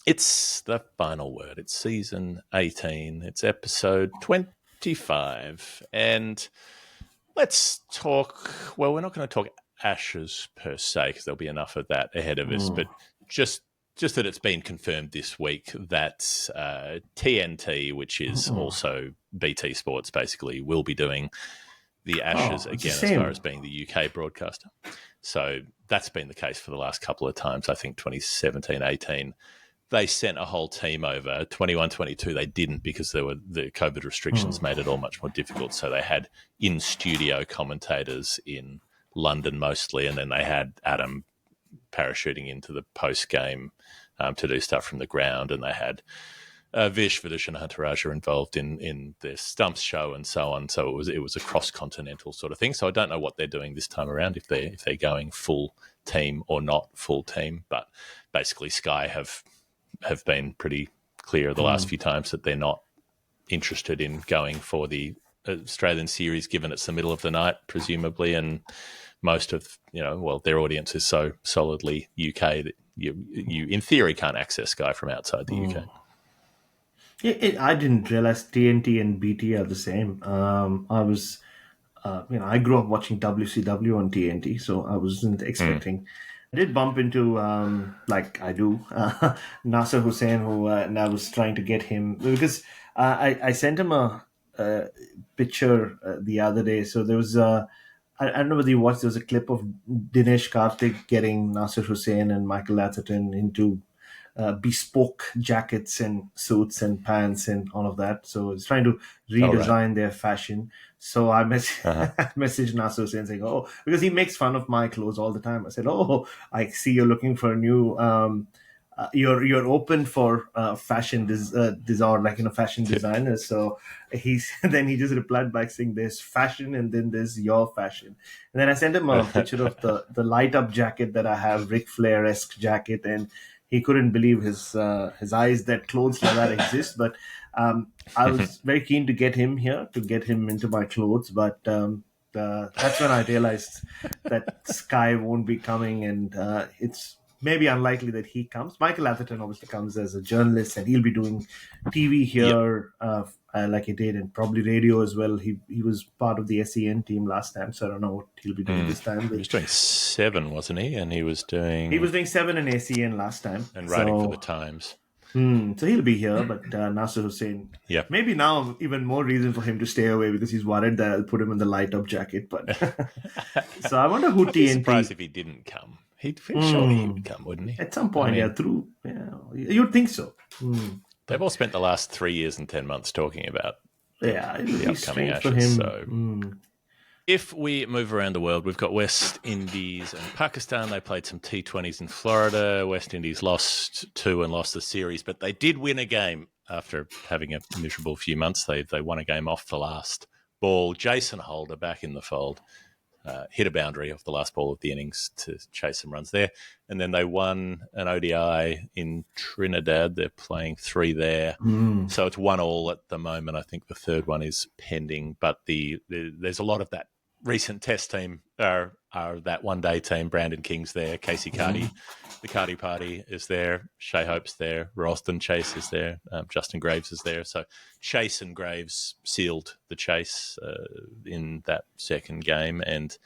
It's the final word. It's season 18. It's episode 25. And let's talk. Well, we're not going to talk Ashes per se because there'll be enough of that ahead of us. But just that it's been confirmed this week that TNT, which is also BT Sports, basically will be doing the Ashes again as far as being the UK broadcaster. So that's been the case for the last couple of times. I think 2017, 18. They sent a whole team over. 21, 22, they didn't because the COVID restrictions made it all much more difficult. So they had in-studio commentators in London mostly, and then they had Adam parachuting into the post-game to do stuff from the ground, and they had Vish, Vidish and Hunter involved in their stumps show and so on. So it was a cross-continental sort of thing. So I don't know what they're doing this time around, if they're going full team or not full team. But basically Sky have been pretty clear the last few times that they're not interested in going for the Australian series, given it's the middle of the night, presumably, and most of their audience is so solidly UK that you in theory can't access Sky from outside the UK. I didn't realize TNT and BT are the same. I was, I grew up watching WCW on TNT, so I wasn't expecting. I did bump into, like I do, Nasser Hussain, who and I was trying to get him because I sent him a picture the other day. So there was I don't know whether you watched. There was a clip of Dinesh Karthik getting Nasser Hussain and Michael Atherton into bespoke jackets and suits and pants and all of that. So it's trying to redesign their fashion. So I messaged Nasser Hussain saying, "Oh," because he makes fun of my clothes all the time. I said, "Oh, I see you're looking for a new." You're open for fashion design, like fashion designers. So he just replied back saying, "There's fashion, and then there's your fashion." And then I sent him a picture of the light up jacket that I have, Ric Flair-esque jacket, and he couldn't believe his eyes that clothes like that exist. But I was very keen to get him here, to get him into my clothes. But that's when I realized that Sky won't be coming, and it's maybe unlikely that he comes. Michael Atherton obviously comes as a journalist, and he'll be doing TV here, like he did, and probably radio as well. He was part of the SEN team last time, so I don't know what he'll be doing this time. He was doing 7, wasn't he? And he was doing 7 in SEN last time, and writing for the Times. So he'll be here, but Nasser Hussain, maybe now even more reason for him to stay away because he's worried that I'll put him in the light up jacket. But so I wonder who I'd be TNT. surprised if he didn't come. Surely he would come, wouldn't he? At some point, you'd think so. They've all spent the last 3 years and 10 months talking about the upcoming Ashes. So if we move around the world, we've got West Indies and Pakistan. They played some T20s in Florida. West Indies lost 2 and lost the series, but they did win a game after having a miserable few months. They won a game off the last ball. Jason Holder back in the fold. Hit a boundary off the last ball of the innings to chase some runs there. And then they won an ODI in Trinidad. They're playing 3 there. So it's 1-1 at the moment. I think the third one is pending. But there's a lot of that recent test team, are that one-day team. Brandon King's there. Casey Carty, the Carty party is there. Shea Hope's there. Ralston Chase is there. Justin Graves is there. So Chase and Graves sealed the chase in that second game. And,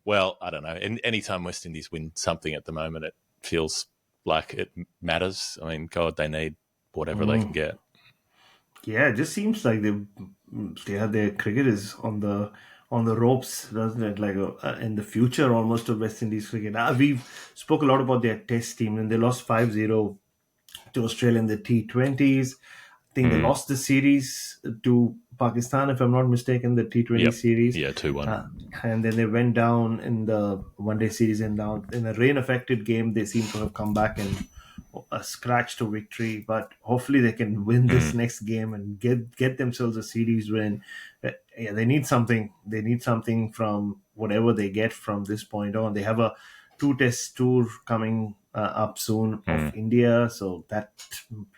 well, I don't know. Anytime West Indies win something at the moment, it feels like it matters. I mean, God, they need whatever they can get. Yeah, it just seems like their cricketers on the ropes, doesn't it? Like in the future almost of West Indies cricket. We've spoke a lot about their test team, and they lost 5-0 to Australia in the T20s. I think they lost the series to Pakistan, if I'm not mistaken, the T20 series. Yeah, 2-1. And then they went down in the one-day series, and down in a rain-affected game, they seem to have come back and a scratch to victory. But hopefully they can win this next game and get themselves a series win. They need something. They need something from whatever they get from this point on. They have a 2-test tour coming up soon of India, so that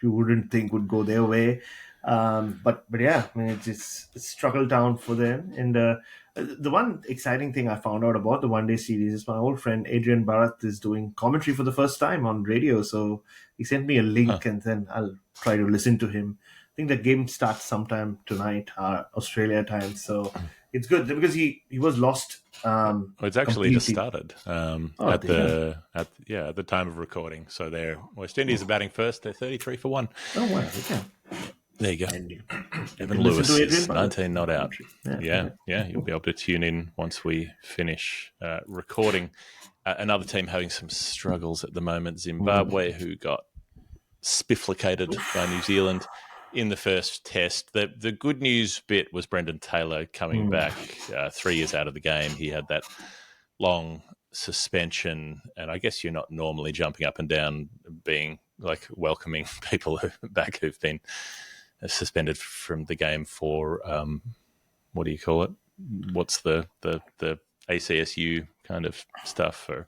you wouldn't think would go their way. But yeah, I mean, it's struggle down for them. And The one exciting thing I found out about the one day series is my old friend Adrian Bharat is doing commentary for the first time on radio. So he sent me a link and then I'll try to listen to him. I think the game starts sometime tonight, Australia time. So it's good because he was lost. Well, it's actually just started at the time of recording. So they're West Indies are batting first. They're 33 for 1. Oh wow! Okay. There you go. And Evan Lewis is 19 not out. Yeah. You'll be able to tune in once we finish recording. Another team having some struggles at the moment, Zimbabwe, who got spifflicated by New Zealand in the first test. The good news bit was Brendan Taylor coming back 3 years out of the game. He had that long suspension, and I guess you're not normally jumping up and down being like welcoming people back who've been suspended from the game for what do you call it? What's the ACSU kind of stuff for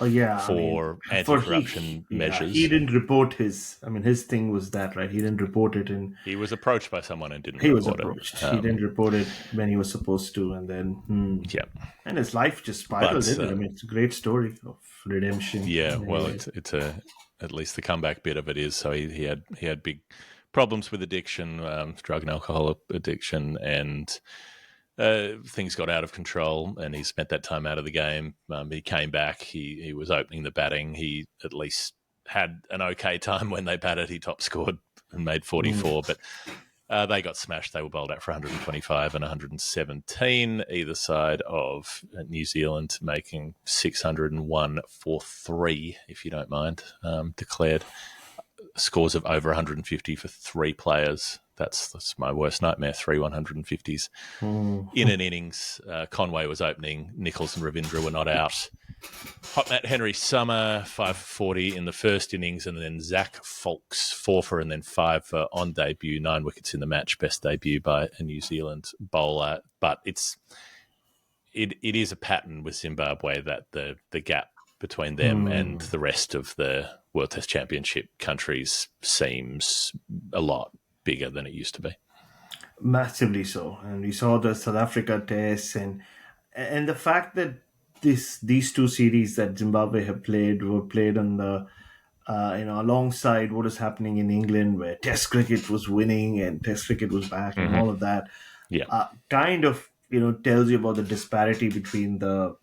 anti-corruption measures? He didn't report his thing was that, right? He didn't report it, and he was approached by someone and didn't. He was approached. He didn't report it when he was supposed to, and then and his life just spiraled. It's a great story of redemption. Yeah, well, it's at least the comeback bit of it is. So he had big problems with addiction, drug and alcohol addiction, and things got out of control, and he spent that time out of the game. He came back. He was opening the batting. He at least had an okay time when they batted. He top scored and made 44, but they got smashed. They were bowled out for 125 and 117 either side of New Zealand, making 601 for 3, if you don't mind, declared. Scores of over 150 for 3 players. That's my worst nightmare, 3 150s in an innings. Conway was opening. Nichols and Ravindra were not out. Hot Matt Henry Summer, 5 for 40 in the first innings, and then Zach Folks, 4 for and then 5 for on debut, 9 wickets in the match. Best debut by a New Zealand bowler. But it is a pattern with Zimbabwe that the gap between them and the rest of the World Test Championship countries seems a lot bigger than it used to be. Massively so. And we saw the South Africa tests and the fact that these two series that Zimbabwe have played were played on the alongside what is happening in England, where Test cricket was winning and Test cricket was back and all of that. Kind of tells you about the disparity between the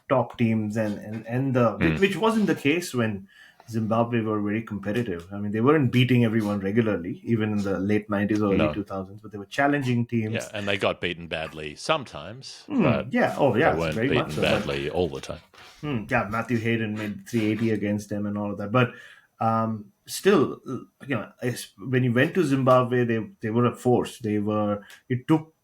top teams and which wasn't the case when Zimbabwe were very competitive. I mean, they weren't beating everyone regularly, even in the late 90s or early 2000s, but they were challenging teams. Yeah, and they got beaten badly sometimes. But they weren't beaten badly all the time. Matthew Hayden made 380 against them and all of that. But still, when you went to Zimbabwe, they were a force. It took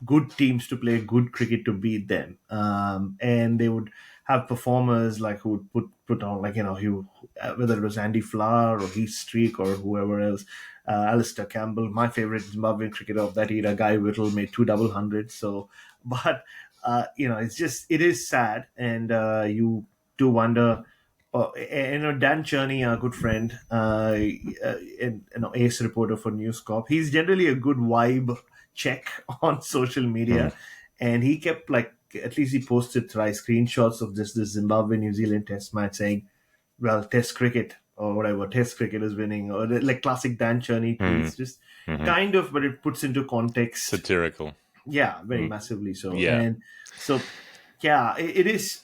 good teams to play good cricket to beat them, and they would have performers like who would put on whether it was Andy Flower or Heath Streak or whoever else, Alistair Campbell, my favorite Zimbabwean cricketer of that era, Guy Whittle made 2 double hundreds. So, but it is sad, and you do wonder. Dan Cherney, our good friend, ace reporter for News Corp, he's generally a good vibe check on social media, and he kept at least he posted thrice screenshots of just the Zimbabwe New Zealand Test match, saying, "Well, Test cricket or whatever, Test cricket is winning," or like classic Dan Cherney tweets, just kind of, but it puts into context, satirical, very massively so, and so it is,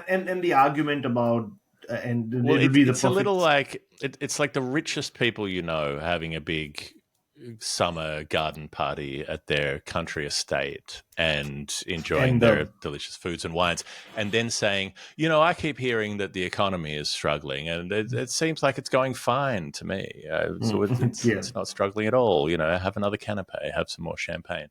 and the argument about. It's a little like it's like the richest people having a big summer garden party at their country estate and enjoying their delicious foods and wines, and then saying, I keep hearing that the economy is struggling, and it seems like it's going fine to me. So it's not struggling at all. Have another canapé, have some more champagne.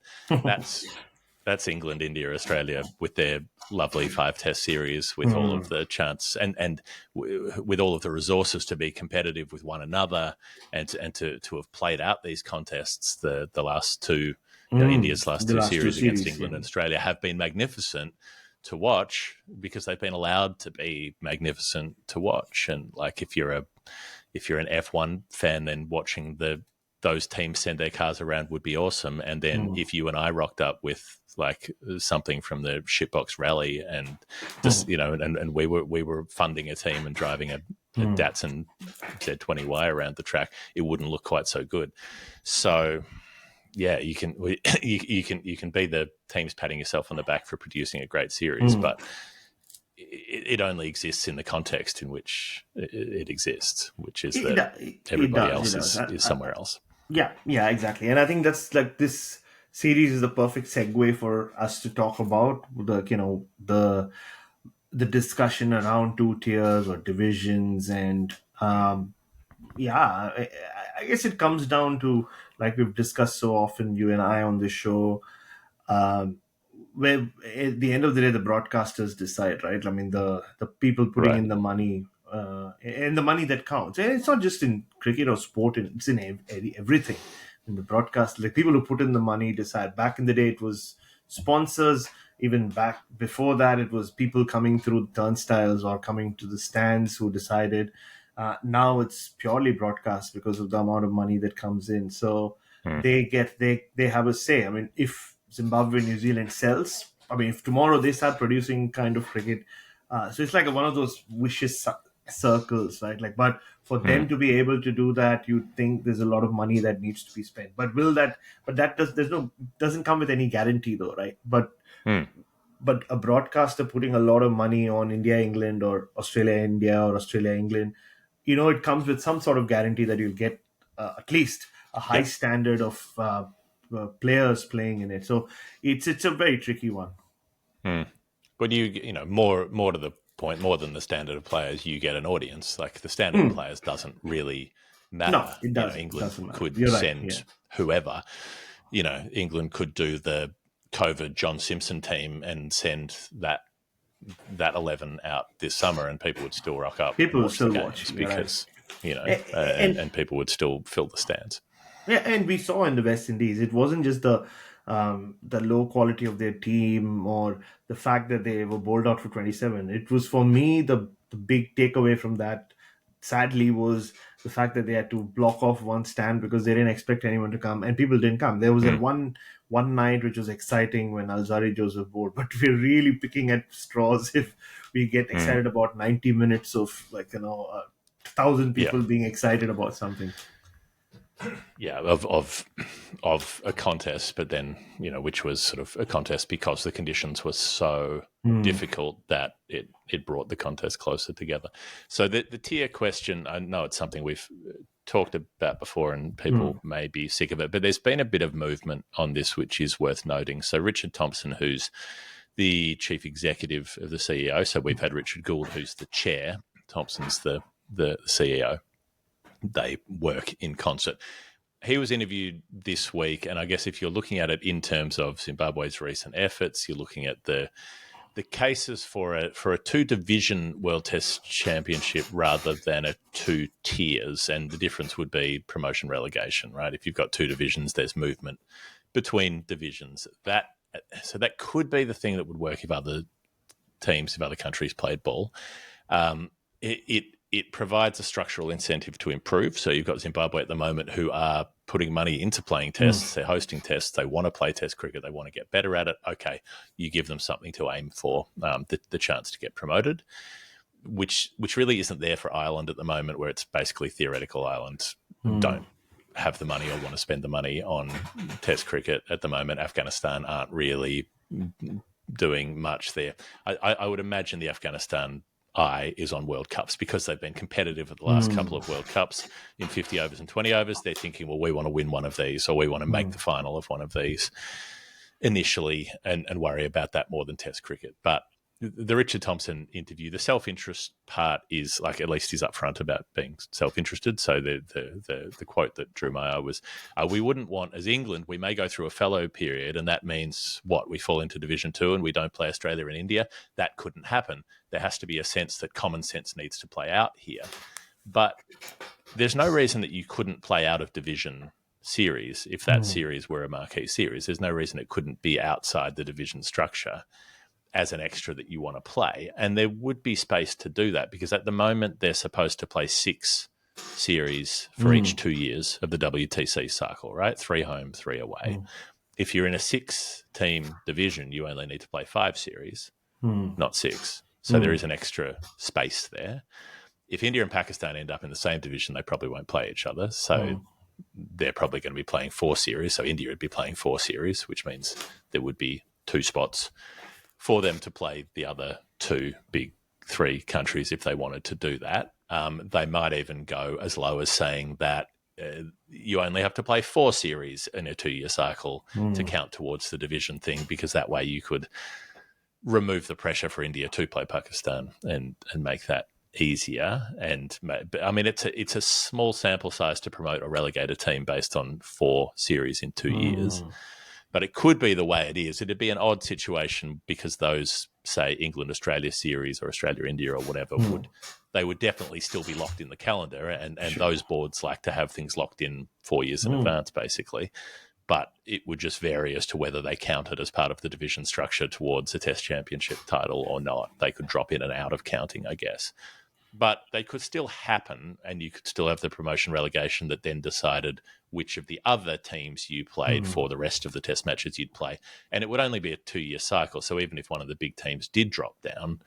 That's England, India, Australia with their lovely 5-test series with all of the chance and with all of the resources to be competitive with one another and to have played out these contests. The last two, India's last two series against England and Australia have been magnificent to watch because they've been allowed to be magnificent to watch. And like if you're an F1 fan, then watching the those teams send their cars around would be awesome. And then if you and I rocked up with like something from the shitbox rally and just, and we were funding a team and driving a Datsun Z20Y around the track, it wouldn't look quite so good. So yeah, you can be the teams patting yourself on the back for producing a great series, but it only exists in the context in which it exists, which is that everybody else is somewhere else. Yeah, exactly. And I think that's like this series is the perfect segue for us to talk about the discussion around two tiers or divisions, and I guess it comes down to, like we've discussed so often, you and I on this show, um, where at the end of the day the broadcasters decide, right? I mean, the people putting in the money, and the money that counts, and it's not just in cricket or sport, it's in everything. In the broadcast, like people who put in the money decide. Back in the day it was sponsors. Even back before that it was people coming through turnstiles or coming to the stands who decided. Now it's purely broadcast because of the amount of money that comes in, so they have a say. I mean, if Zimbabwe, New Zealand sells, I mean, if tomorrow they start producing kind of cricket, so it's like one of those vicious circles, right? Like, but for them to be able to do that, you'd think there's a lot of money that needs to be spent. But doesn't come with any guarantee though, right? But a broadcaster putting a lot of money on India, England, or Australia, India, or Australia, England, it comes with some sort of guarantee that you'll get at least a high standard of players playing in it. So it's a very tricky one. When more to the point, more than the standard of players, you get an audience. Like the standard of players doesn't really matter. No, it doesn't. England could You're send right, whoever. England could do the COVID John Simpson team and send that 11 out this summer, and people would still rock up. People would still watch because and people would still fill the stands. Yeah, and we saw in the West Indies, it wasn't just the low quality of their team or the fact that they were bowled out for 27. It was, for me, the big takeaway from that, sadly, was the fact that they had to block off one stand because they didn't expect anyone to come, and people didn't come. There was that one night which was exciting when Alzari Joseph bowled, but we're really picking at straws if we get excited about 90 minutes of 1,000 people being excited about something. Yeah, of a contest, but then which was sort of a contest because the conditions were so difficult that it brought the contest closer together. So the tier question, I know it's something we've talked about before, and people may be sick of it, but there's been a bit of movement on this, which is worth noting. So Richard Thompson, who's the chief executive of the CEO, so we've had Richard Gould, who's the chair. Thompson's the CEO. They work in concert. He was interviewed this week, and I guess if you're looking at it in terms of Zimbabwe's recent efforts, you're looking at the cases for a two-division World Test Championship rather than a two tiers, and the difference would be promotion relegation, right? If you've got two divisions, there's movement between divisions. So that could be the thing that would work if other countries played ball. It provides a structural incentive to improve. So you've got Zimbabwe at the moment who are putting money into playing tests. They're hosting tests. They want to play test cricket. They want to get better at it. Okay, you give them something to aim for, the chance to get promoted, which really isn't there for Ireland at the moment, where it's basically theoretical. Ireland don't have the money or want to spend the money on test cricket at the moment. Afghanistan aren't really doing much there. I would imagine the Afghanistan eye is on World Cups because they've been competitive at the last couple of World Cups in 50 overs and 20 overs. They're thinking, well, we want to win one of these, or we want to make the final of one of these initially and worry about that more than Test cricket. But the Richard Thompson interview, the self-interest part is like, at least he's upfront about being self-interested. So the quote that drew my eye was, we wouldn't want, as England, we may go through a fallow period, and that means what? We fall into Division 2 and we don't play Australia and India. That couldn't happen. There has to be a sense that common sense needs to play out here. But there's no reason that you couldn't play out of division series if that series were a marquee series. There's no reason it couldn't be outside the division structure as an extra that you want to play. And there would be space to do that, because at the moment they're supposed to play 6 series for each 2 years of the WTC cycle, right? 3 home, 3 away. If you're in a 6-team division, you only need to play 5 series, not 6. So there is an extra space there. If India and Pakistan end up in the same division, they probably won't play each other. So they're probably going to be playing 4 series. So India would be playing 4 series, which means there would be 2 spots for them to play the other 2 big 3 countries if they wanted to do that. They might even go as low as saying that you only have to play 4 series in a 2-year cycle to count towards the division thing, because that way you could remove the pressure for India to play Pakistan and make that easier. And I mean, it's a small sample size to promote a relegated team based on 4 series in 2 years. But it could be the way it is. It'd be an odd situation because those, say, England-Australia series or Australia-India or whatever, they would definitely still be locked in the calendar. And those boards like to have things locked in 4 years in advance, basically. But it would just vary as to whether they counted as part of the division structure towards a Test Championship title or not. They could drop in and out of counting, I guess. But they could still happen, and you could still have the promotion relegation that then decided which of the other teams you played for the rest of the Test matches you'd play. And it would only be a 2-year cycle. So even if one of the big teams did drop down,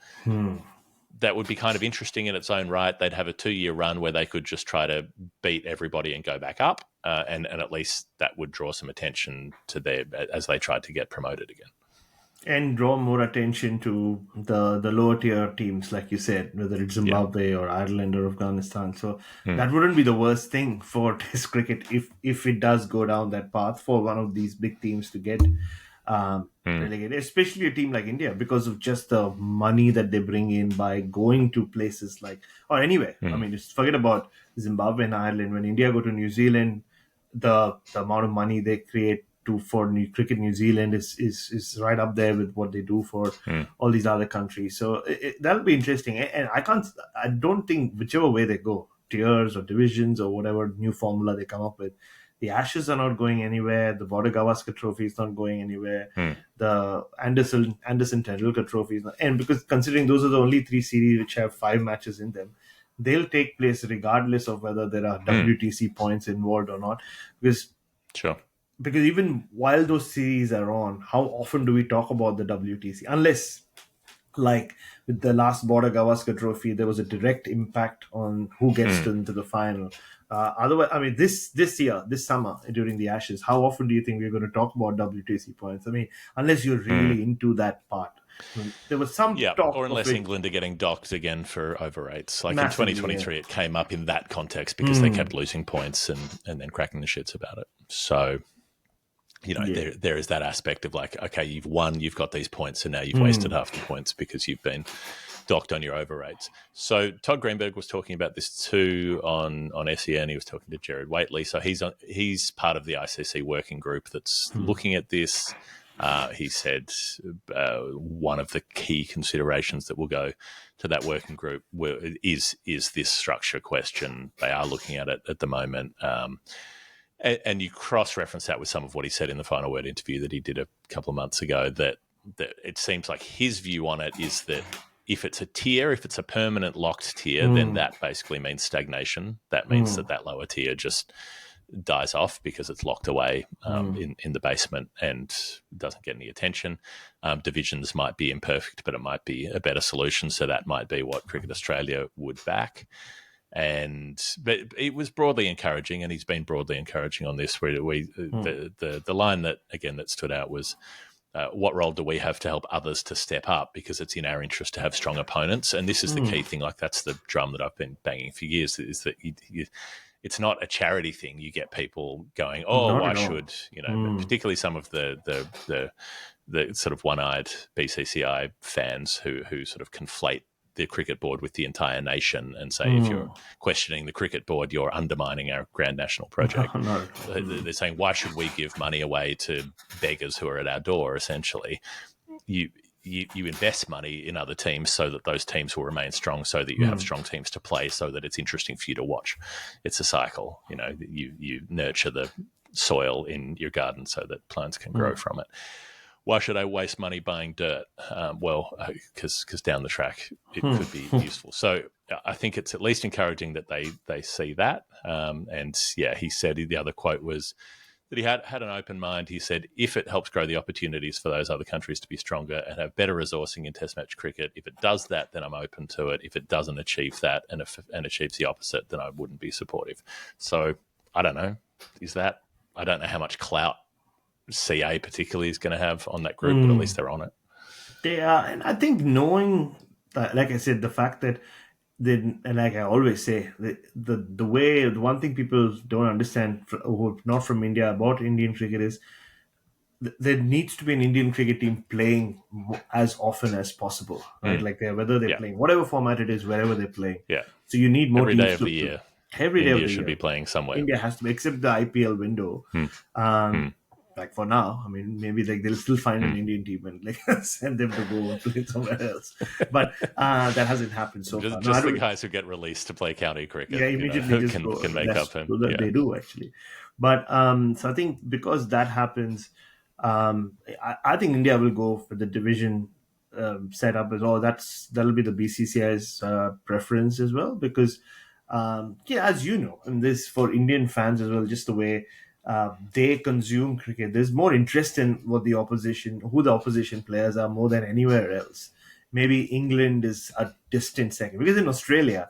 that would be kind of interesting in its own right. They'd have a 2-year run where they could just try to beat everybody and go back up. And at least that would draw some attention to them as they tried to get promoted again. And draw more attention to the lower tier teams, like you said, whether it's Zimbabwe or Ireland or Afghanistan. So that wouldn't be the worst thing for Test cricket if it does go down that path for one of these big teams to get relegated, especially a team like India, because of just the money that they bring in by going to places like, or anywhere. I mean, just forget about Zimbabwe and Ireland. When India go to New Zealand, the amount of money they create for cricket New Zealand is right up there with what they do for all these other countries. So that'll be interesting. And I don't think whichever way they go, tiers or divisions or whatever new formula they come up with, the Ashes are not going anywhere. The Border Gavaskar Trophy is not going anywhere. The Anderson Tendulkar Trophy is not, and because considering those are the only 3 series which have 5 matches in them, they'll take place regardless of whether there are WTC points involved or not. Because even while those series are on, how often do we talk about the WTC? Unless, like with the last Border Gavaskar Trophy, there was a direct impact on who gets into the final. Otherwise, I mean, this year, this summer, during the Ashes, how often do you think we're going to talk about WTC points? I mean, unless you're really into that part. There was some talk, or unless England are getting docked again for over rates. Like Massively, in 2023, it came up in that context because they kept losing points and then cracking the shits about it. So, you know, there is that aspect of like, okay, you've won, you've got these points, and now you've wasted half the points because you've been docked on your over rates. So Todd Greenberg was talking about this too on SEN. He was talking to Jared Waitley. So he's part of the ICC working group that's looking at this. He said one of the key considerations that will go to that working group is this structure question. They are looking at it at the moment. And you cross-reference that with some of what he said in the Final Word interview that he did a couple of months ago, that it seems like his view on it is that if it's a tier, if it's a permanent locked tier, then that basically means stagnation. That means that lower tier just dies off because it's locked away in the basement and doesn't get any attention. Divisions might be imperfect, but it might be a better solution. So that might be what Cricket Australia would back. But it was broadly encouraging, and he's been broadly encouraging on this. Where the line that stood out was, what role do we have to help others to step up? Because it's in our interest to have strong opponents, and this is the key thing. Like that's the drum that I've been banging for years. Is that it's not a charity thing. You get people going, oh, why should particularly some of the sort of one-eyed BCCI fans who sort of conflate the cricket board with the entire nation and say if you're questioning the cricket board, you're undermining our grand national project. No. They're saying, why should we give money away to beggars who are at our door, essentially? You invest money in other teams so that those teams will remain strong, so that you have strong teams to play, so that it's interesting for you to watch. It's a cycle. You know, you nurture the soil in your garden so that plants can grow from it. Why should I waste money buying dirt? Well, because down the track it could be useful. So I think it's at least encouraging that they see that. And yeah, he said the other quote was that he had an open mind. He said, if it helps grow the opportunities for those other countries to be stronger and have better resourcing in Test match cricket, if it does that, then I'm open to it. If it doesn't achieve that and achieves the opposite, then I wouldn't be supportive. So I don't know. I don't know how much clout CA particularly is going to have on that group, but at least they're on it. They are, and I think knowing, like I said, the fact that and like I always say, the one thing people don't understand, who are not from India, about Indian cricket is there needs to be an Indian cricket team playing as often as possible, right? Like whether they're playing whatever format it is, wherever they're playing. Yeah. So you need more every teams day of the year. Every day India of the should year. be playing somewhere. India has to be, except the IPL window. Like for now, I mean, maybe like they'll still find an Indian team and like send them to go and play somewhere else. But that hasn't happened so far. Just the guys who get released to play county cricket, immediately can make up him. So that they do actually. But so I think because that happens, I think India will go for the division setup as well. That'll be the BCCI's preference as well, because as you know, and this for Indian fans as well, just the way they consume cricket. There's more interest in who the opposition players are more than anywhere else. Maybe England is a distant second, because in Australia,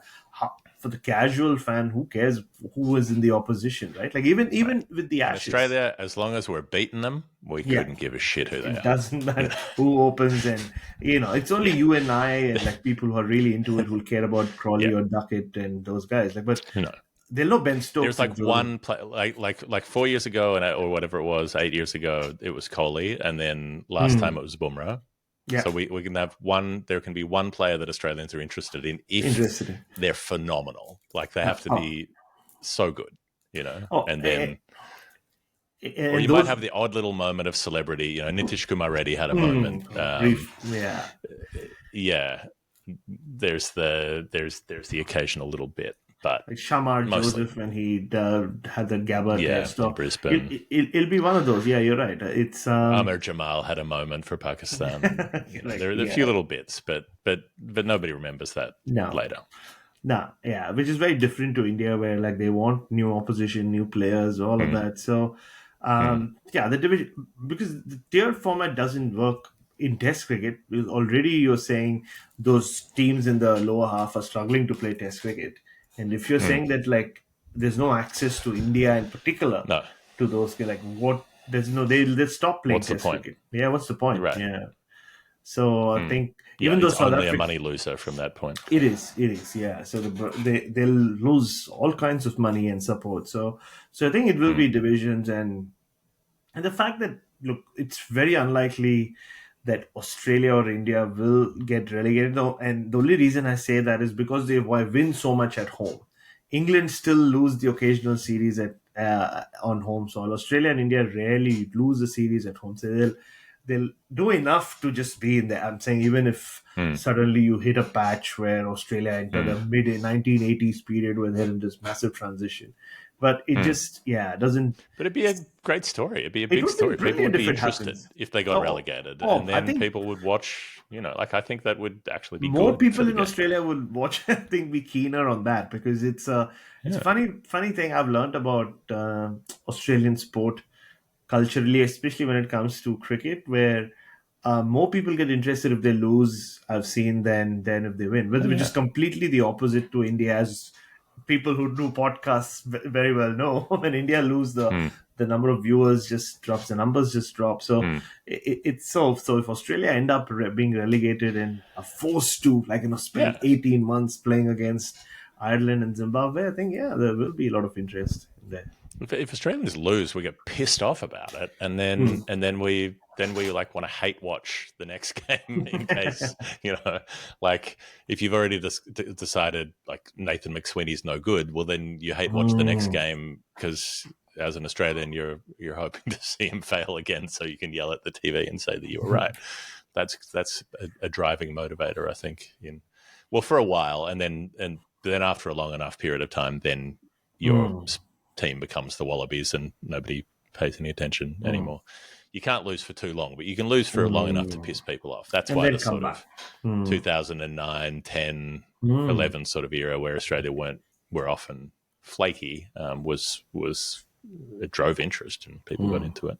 for the casual fan, who cares who is in the opposition, right? Like even with the Ashes, in Australia, as long as we're beating them, we couldn't give a shit who they are. It doesn't matter who opens, and it's only you and I and like people who are really into it who'll care about Crawley or Duckett and those guys. Like, but they'll know Ben Stokes. There's like one play, like 4 years ago or whatever it was, 8 years ago, it was Kohli, and then last time it was Bumrah. Yeah. So we can have one. There can be one player that Australians are interested in if they're phenomenal. Like they have to be so good, and then. Or you might have the odd little moment of celebrity. Nitish Kumar Reddy had a moment. Yeah. There's the occasional little bit, but like Shamar mostly. Joseph when he had the Gabba test. In Brisbane. It'll be one of those. Yeah, you're right. It's Amir Jamal had a moment for Pakistan. There are a few little bits, but nobody remembers that later. No, yeah, which is very different to India, where like they want new opposition, new players, all of that. So, the division, because the tier format doesn't work in Test cricket. Already, you're saying those teams in the lower half are struggling to play Test cricket, and if you're saying that like there's no access to India in particular to those, like what? They'll stop playing Test cricket. Yeah, what's the point? Right. Yeah. So I think even though it's only a money loser from that point. It is, yeah. So they'll lose all kinds of money and support. So I think it will be divisions, and the fact that look, it's very unlikely that Australia or India will get relegated. And the only reason I say that is because they win so much at home. England still lose the occasional series on home soil. Australia and India rarely lose a series at home. So they'll do enough to just be in there. I'm saying even if suddenly you hit a patch where Australia entered the mid 1980s period where they're in this massive transition. But it just, doesn't... But it'd be a great story. It'd be a big story. People would be interested if they got relegated. And then people would watch, I think that would actually be more good. People in Australia would watch, I think, be keener on that, because it's a funny thing I've learned about Australian sport culturally, especially when it comes to cricket, where more people get interested if they lose, I've seen, than if they win. Which is completely the opposite to India, as people who do podcasts very well know. When India lose, the number of viewers just drops, the numbers just drop. So it's so if Australia end up being relegated and are forced to spend 18 months playing against Ireland and Zimbabwe, I think there will be a lot of interest there. If Australians lose, we get pissed off about it, and then we want to hate watch the next game in case like if you've already decided like Nathan McSweeney's no good, well then you hate watch the next game because as an Australian you're hoping to see him fail again so you can yell at the TV and say that you were right. That's a driving motivator, I think. For a while, and then after a long enough period of time, then your team becomes the Wallabies and nobody pays any attention anymore. you can't lose for too long, but you can lose for long enough to piss people off. That's And why then the come sort back. of 2009, 10, 11 sort of era where Australia were often flaky was it drove interest and people got into it.